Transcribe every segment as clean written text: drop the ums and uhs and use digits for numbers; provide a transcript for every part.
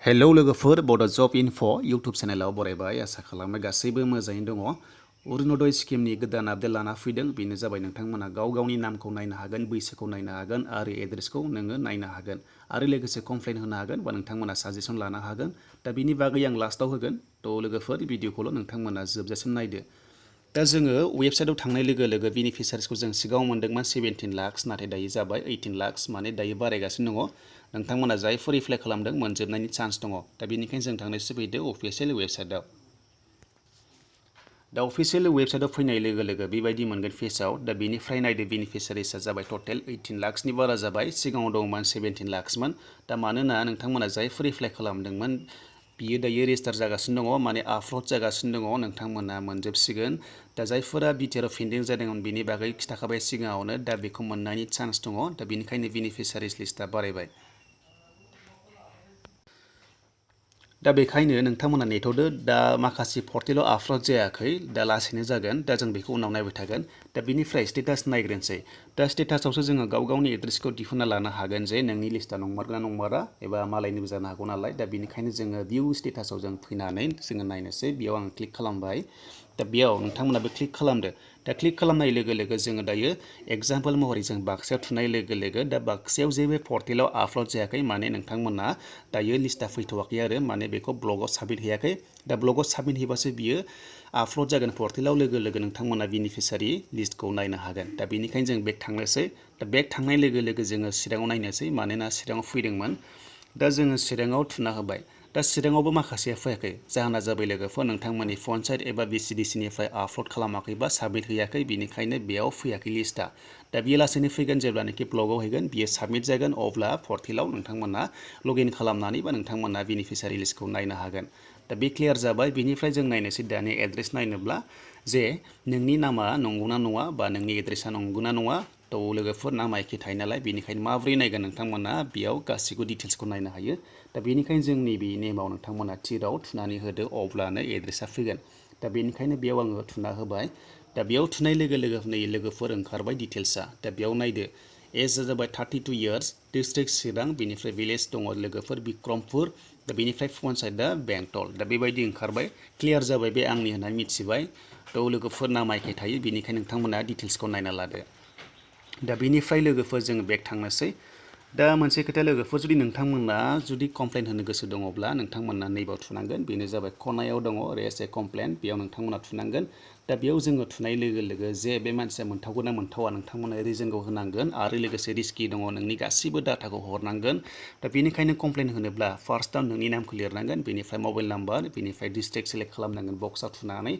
Hello लोगोफोर बड' जब enough' YouTube चेनेलाव बरायबाय आसा खालामो गासैबो मोजाङैनो दङ। अरुणोदय स्किमनि गोदान आपडेट लाना फैदों। बेनो जाबाय नोंथांमोना गाव गावनि नामखौ नायनो हागोन, बैसोखौ नायनो हागोन आरो एड्रेसखौ नोङो नायनो हागोन आरो लोगोसे कमप्लेन होनो हागोन बा नोंथांमोना साजेसन लानो हागोन। दा बिनि बागै आं लास्टाव होगोन। थ' लोगोफोर भिडिअखौल' नोंथांमोना जोबजासिम नायदो। दा जोङो वेबसाइटआव थांनाय लोगो लोगो बेनिफिसारिसखौ जों सिगाङाव मोन्दोंमोन 17 लाख्स, नाथाय दायो जाबाय 18 लाख्स, माने दायो बारायगासिनो दङ। नोंथांमोना जायफोर एप्लाइ खालामदों मोनजोबनायनि चान्स दङ। दा बेनिखायनो जों थांनोसो फैदो अफिसियेल वेबसाइटआव। दा अफिसियेल वेबसाइटआव फैनाय लोगो लोगो बेबायदि मोनगोन पेजआव। दा बेनिफ्राय नायदो बेनिफिसारिसआ जाबाय टटेल 18 लाख्सनि बारा जाबाय। सिगाङाव दंमोन 17 लाख्समोन। दा मानोना नोंथांमोना जायफोर एप्लाइ खालामदोंमोन बियो दायो रेजिस्टार जागासिनो दङ, माने आपल'ड जागासिनो दङ। नोंथांमोना मोनजोबसिगोन। दा जायफोरा बिटिआरआव पेन्डिं जादोंमोन बिनि बागै खिथाखाबाय सिगाङावनो। दा बेखौ मोननायनि चान्स दङ। दा बेनिखायनो बेनिफिसारिस लिस्टआ बारायबाय। दा बेखायनो नोंथांमोना नेथ'दो। दा माखासे पर्टेलाव आपल'ड जायाखै, दा लासैनो जागोन। दा जों बेखौ उनाव नायबाय थागोन। दा बेनिफ्राय स्टेटास नायग्रोनोसै। दा स्टेटासआवसो जोङो गाव गावनि एड्रेसखौ दिहुनना लानो हागोन जे नोंनि लिस्टआ नंमारगोना नंमारा, एबा मालायनिबो जानो हागौ नालाय। दा बेनिखायनो जोङो भिउ स्टेटासआव जों फैनानै जोङो नायनोसै। बेयाव आं क्लिक खालामबाय। दा बेयाव नोंथांमोनाबो क्लिक खालामदो। दा क्लिक खालामनाय लोगो लोगो जोङो दायो एग्जाम्पल महरै जों बाक्सायाव थुनाय लोगो लोगो दा बाक्सायाव जेबो पर्टेलाव आपल'ड जायाखै, माने नोंथांमोना दायो लिस्टआ फैथ'वाखै आरो, माने बेखौ ब्लगाव साबमिट हैयाखै। दा ब्लगाव साबमिट हैबासो बियो आपल'ड जागोन पर्टेलाव, लोगो लोगो नोंथांमोना बेनिफिसारि लिस्टखौ नायनो हागोन। दा बेनिखायनो जों बेक थांनोसै। दा बेक थांनाय लोगो लोगो जोङो चिराङाव नायनोसै, मानोना चिराङाव फैदोंमोन। दा जोङो चिराङाव थुना होबाय। दा चिराङावबो माखासेया फैयाखै। जाहोना जाबाय लोगोफोर नोंथांमोननि पन्सायत एबा बिसिडिसिनिफ्राय आपल'ड खालामाखै बा साबमिट हैयाखै, बेनिखायनो बेयाव फैयाखै लिस्टआ। दा बेयो लासैनो फैगोन। जेब्लानोखि ब्लगाव हैगोन बियो साबमिट जागोन, अब्ला पर्टेलाव नोंथांमोना लगइन खालामनानै बा नोंथांमोना बेनिफिसारि लिस्टखौ नायनो हागोन। दा बे क्लियार जाबाय। बेनिफ्राय जों नायनोसै दानि एड्रेस नायनोब्ला जे नोंनि नामा नंगौना नङा बा नोंनि एड्रेसा नंगौना नङा। थ' लोगोफोर नामा एखे थायो नालाय, बेनिखायनो माबोरै नायगोन नोंथांमोना बेयाव गासैबो डिटेल्सखौ नायनो हायो। दा बेनिखायनो जोंनि बे नेमाव नोंथांमोना थिराव थुनानै होदो, अब्लानो एड्रेसा फैगोन। दा बेनिखायनो बेयाव आङो थुना होबाय। दा बेयाव थुनाय लोगो लोगो नै लोगोफोर ओंखारबाय डिटेल्सआ। दा बेयाव नायदो एजआ जाबाय 32 इयार्स, डिस्ट्रिक्ट चिरां, बेनिफ्राय भिलेज दङ लोगोफोर बिक्रमपुर, दा बेनिफ्राय पन्सायतआ बेंटल। दा बेबायदि ओंखारबाय। क्लियार जाबाय बे आंनि होननानै मिथिबाय। थ' लोगोफोर नामा एखे थायो, बेनिखायनो नोंथांमोना डिटेल्सखौ नायना लादो। दा बेनिफ्राय लोगोफोर जोङो बेक थांनोसै। दा मोनसे खोथा लोगोफोर, जुदि नोंथांमोना जुदि कमप्लेन होनो गोसो दङब्ला नोंथांमोना नैबाव थुनांगोन। बेनो जाबाय खनायाव दङ रेज ए कमप्लेन, बेयाव नोंथांमोना थुनांगोन। दा बेयाव जोङो थुनाय लोगो लोगो जे बे मानसिया मोनथावगोन ना मोनथावा नोंथांमोना रिजनखौ होनांगोन, आरो लोगोसे रिस्कि दङ नोंनि गासिबो डाटाखौ हरनांगोन। दा बेनिखायनो कमप्लेन होनोब्ला फार्स्टआव नोंनि नामखौ लिरनांगोन, बेनिफ्राय मबाइल नाम्बार, बेनिफ्राय डिस्ट्रिक्ट सेलेक्ट खालामनांगोन बक्सआव थुनानै,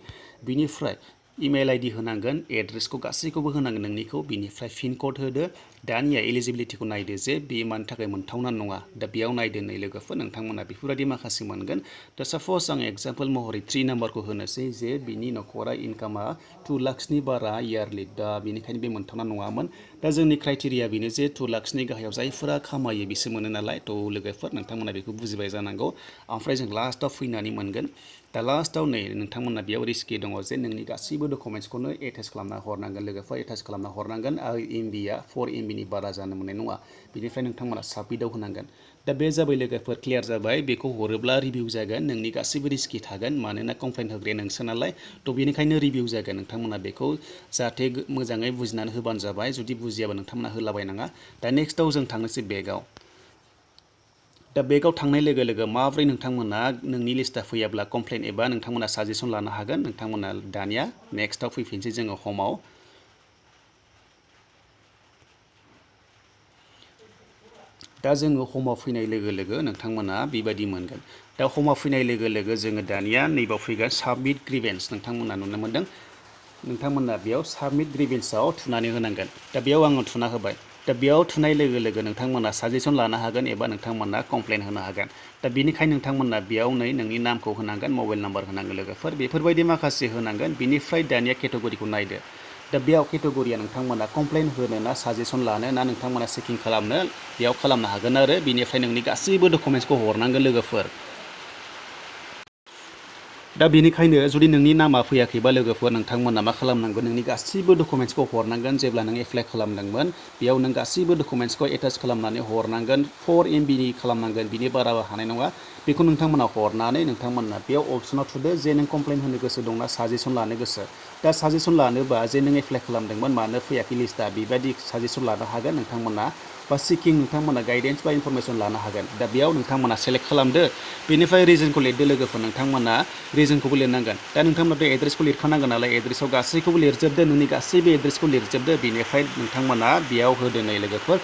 बेनिफ्राय इमेल आइडि होनांगोन, एड्रेसखौ गासैखौबो होनांगोन नोंनिखौ, बेनिफ्राय पिन कड होदो। दानिया एलिजिबिलिटिखौ नायदो जे बे मानि थाखाय मोनथावना नङा। दा बेयाव नायदो नै लोगोफोर नोंथांमोना बेफोरबायदि माखासे मोनगोन। दा साप'ज आं एग्जाम्पल महरै 3 नाम्बारखौ होनोसै जे बिनि न'खरा इनकामा 2 लाख्सनि बारा इयारलि। दा बेनिखायनो बे मोनथावना नङामोन। दा जोंनि क्राइटेरिया बेनो जे 2 लाख्सनि गाहायाव जायफोरा खामायो बिसोर मोनो नालाय। थ' लोगोफोर नोंथांमोना बेखौ बुजिबाय जानांगौ। ओमफ्राय जों लास्टआव फैनानै मोनगोन। दा लास्टआव नै नोंथांमोना बेयाव रिस्कि दङ जे नोंनि गासैबो डकुमेन्ट्सखौनो एटाच खालामना हरनांगोन लोगोफोर, एटाच खालामना हरनांगोन, आरो एमबिआ 4 एमबिनि बारा जानो मोननाय नङा। बेनिफ्राय नोंथांमोना साबमिटआव होनांगोन। दा बे जाबाय लोगोफोर, क्लियार जाबाय। बेखौ हरोब्ला रिभिउ जागोन, नोंनि गासैबो रिस्कि थागोन, मानोना कमप्लेन होग्राया नोंसो नालाय। थ' बेनिखायनो रिभिउ जागोन। नोंथांमोना बेखौ जाहाथे मोजाङै बुजिनानै होबानो जाबाय। जुदि बुजियाबा नोंथांमोना होलाबायनाङा। दा नेक्स्टआव जों थांनोसै बेगाव। दा बेगाव थांनाय लोगो लोगो माबोरै नोंथांमोना नोंनि लिस्टआ फैयाब्ला कमप्लेन एबा नोंथांमोना साजेसन लानो हागोन। नोंथांमोना दानिया नेक्स्टआव फैफिनसै जोङो हमाव। दा जोङो हमाव फैनाय लोगो लोगो नोंथांमोना बेबायदि मोनगोन। दा हमाव फैनाय लोगो लोगो जोङो दानिया नैबाव फैगोन साबमिट ग्रिभेन्स। नोंथांमोना नुनो मोनदों। नोंथांमोना बेयाव साबमिट ग्रिभेन्सआव थुनानै होनांगोन। दा बेयाव आङो थुना होबाय। दा बेयाव थुनाय लोगो लोगो नोंथांमोना साजेसन लानो हागोन एबा नोंथांमोना कमप्लेन होनो हागोन। दा बेनिखायनो नोंथांमोना बेयाव नोंनि नामखौ होनांगोन, मबाइल नाम्बार होनांगोन लोगोफोर, बेफोरबायदि माखासे होनांगोन। बिनिफ्राय दानिया केटेगरिखौ नायदो। दा बेयाव केटेगरिया नोंथांमोना कमप्लेन होनो ना साजेसन लानो ना नोंथांमोना चेकिं खालामनो, बेयाव खालामनो हागोन आरो। बिनिफ्राय नोंनि गासैबो डकुमेन्ट्सखौ हरनांगोन लोगोफोर। दा बेनिखायनो जुदि नोंनि नामा फैयाखैबा लोगोफोर नोंथांमोना मा खालामनांगोन नोंनि गासैबो डकुमेन्ट्सखौ हरनांगोन जेब्ला नों एप्लाइ खालामदोंमोन बेयाव नों गासैबो डकुमेन्ट्सखौ एटाच खालामनानै हरनांगोन 4 MB नि खालामनांगोन बिनि बाराबो हानाय नङा बेखौ नोंथांमोना हरनानै नोंथांमोना बेयाव अपसनाव थुदो जे नों कमप्लेन होनो गोसो दंना साजेसन लानो गोसो दा साजेसन लानोबा जे नों एप्लाइ खालामदोंमोन मानो फैयाखै लिस्टआ बेबायदि साजेसन लानो हागोन नोंथांमोना बा सिकिं नोंथांमोना गाइडेन्स बा इनफरमेसन लानो हागोन दा बेयाव नोंथांमोना सेलेक्ट खालामदो बेनिफ्राय रिजनखौ लिरदो लोगोफोर नोंथांमोना रिजनखौबो लिरनांगोन दा नोंथांमोना बे एड्रेसखौ लिरखानांगोन नालाय एड्रेसाव गासैखौबो लिरजोबदो नोंनि गासैबो एड्रेसखौ लिरजोबदो बेनिफ्राय नोंथांमोना बेयाव होदो नै लोगोफोर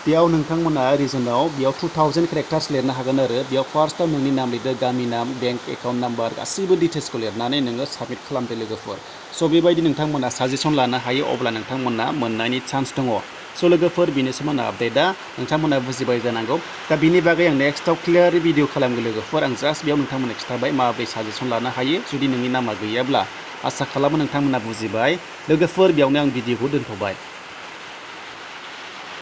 बेयाव नोंथांमोना रिजनाव बेयाव 2000 केरेक्टार्स लिरनो हागोन आरो बेयाव फार्स्टआव नोंनि नाम लिरदो गामि नाम बेंक एकाउन्ट नाम्बार गासैबो डिटेल्सखौ लिरनानै नोङो साबमिट खालामदो लोगोफोर स' बेबायदि नोंथांमोना साजेसन लानो हायो अब्ला नोंथांमोना मोननायनि चान्स दङ स' लोगोफोर बेनोसोमोन आपडेटआ नोंथांमोना बुजिबाय जानांगौ दा बिनि बागै आं नेक्स्टआव क्लियार भिडिअ खालामगोन लोगोफोर आं जास्ट बेयाव नोंथांमोननो खिन्थाबाय माबोरै साजेसन लानो हायो जुदि नोंनि नामा गैयाब्ला आसा खालामो नोंथांमोना बुजिबाय लोगोफोर बेयावनो आं भिडिअखौ दोनथ'बाय